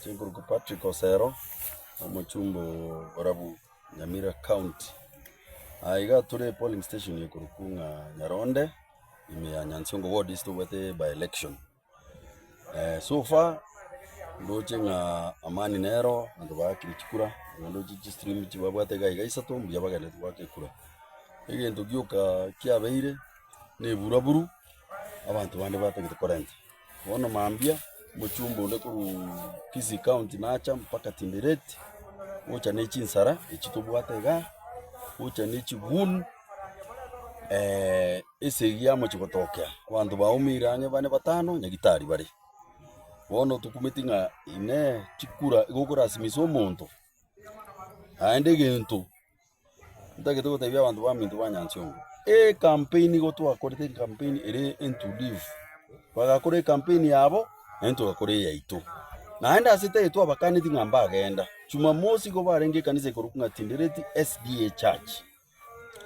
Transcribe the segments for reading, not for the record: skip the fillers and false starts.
Chinguruku Patrick Osero, Omochumbo Warabu, Nyamira County. Aiga ture polling station Kurukunga Nyaronde, ime Nyansiongo ward is to wete by election. So far, lochinga amani nero, and waki chikura, and lochi stream chiwabate gaiga isato, yabaga wake kura. Again to Gyoka Kiaveire, ne Buraburu, abantu bande bate with the current. One Mambia, Mochumbo Lekuru Kisi County Nacha, mpaka Tinderet, ucha nechi Nsara, Echitubuatega, ucha nechi Wun, ese ya mochikotokea. Abantu baumiranye bane batano, nyagitari bari. Wono tukumetinga ine chikura, igokura simiso monto. Aende gento. Ndage to tabia abantu bamintu banyansyongo. Campaign goto akorete campaign ere into live. Bagakore campaign yabo ento gakore yaito. Naenda asite yetu abakani tingamba agenda. Jumamosi go barenge kanise korukunga Tindereti SDA Church.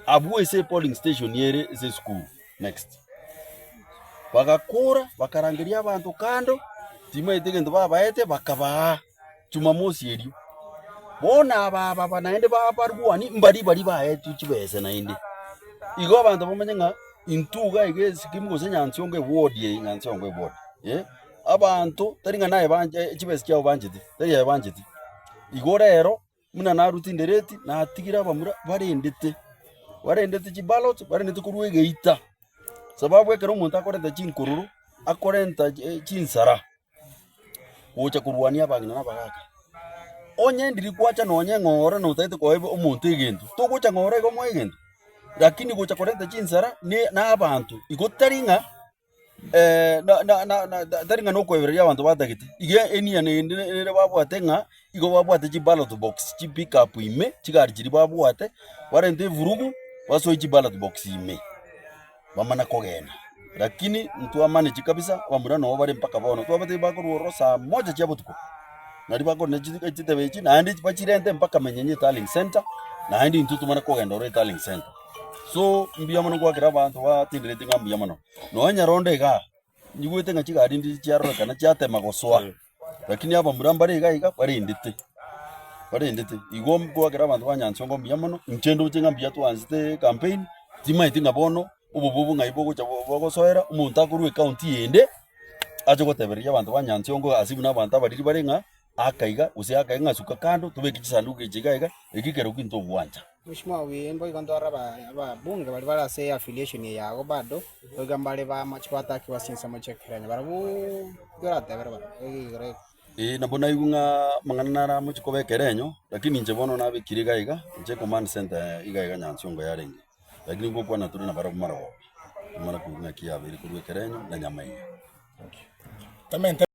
Abu ese polling station yere ese school next. Bagakora bakarangiria abantu kando tima itegendo babaete bakaba Jumamosi yeri. Bona baba naende babarwani mbari baete chibese naende. Igo abantu bamenyenga intuga igezi kimgo senyansyonge ward ye nyansyonge ward. Abantu taringa naye banje chibese cyabo banjiti. Tari yaye banjiti. Igo rero muna na Tindereti na atigira bamura barendete. Warendete chibalot barendete kuruege ita. Sababu ekero umuntu akorenta chinkururu akorenta chinsara. Ucha kurwania bagina nabagaka. Onye ndiri kwacha nonye ngora no taite koebe umuntu egento. Tokucha ngora igo moegento. Lakini kucha korenta chinsara ni na abantu. Igo taringa taringa no kweberia abantu batagite. Ige enia ne babwatenga igo babwate chi ballot box chi pick up ime chigari chiri babwate warente vurugu waso chi ballot box ime. Bamana kogena. Lakini mtu amane chikabisa bamura no bare mpaka bono. Twabate bakuru saa moja chabo tuko. Nari bako nechite bechi na andi bachirente mpaka menyenye tallying center na andi ntutu mana kogenda ore tallying center. So mbiyamano kwa kira bantu wa Tindereti ngambiyamano. No Nyaronde ga nyigwete ngachigari ndi cyaro kana cyatema goswa. Lakini aba murambare ga bari ndite. Bari ndite. Igo kwa kira bantu banyansyongo mbiyamano nchendo ucenga mbiyatu anzite campaign tima itinga bono ubububu ngaibo kucha bogosoera umuntu akuru county yende aje goteberia abantu banyansyongo asibu nabantu abari barenga akaiga usi akaiga suka kando tubeki chisanduku chigaiga ikikero kwinto bwanja. Mheshimiwa wimbo igondora bunge bali barase affiliation yago bado ogambale ba machwataki wasinsa mochekeranya barabu gorate baraba igire nabona igunga manganara muchikobekerenyo lakini nje bono nabikirigaiga nje command center igaiga nyansyongo yarenge lakini ngokwa na turi na barabu mara kunga kiabiri kubekerenyo na nyamaye.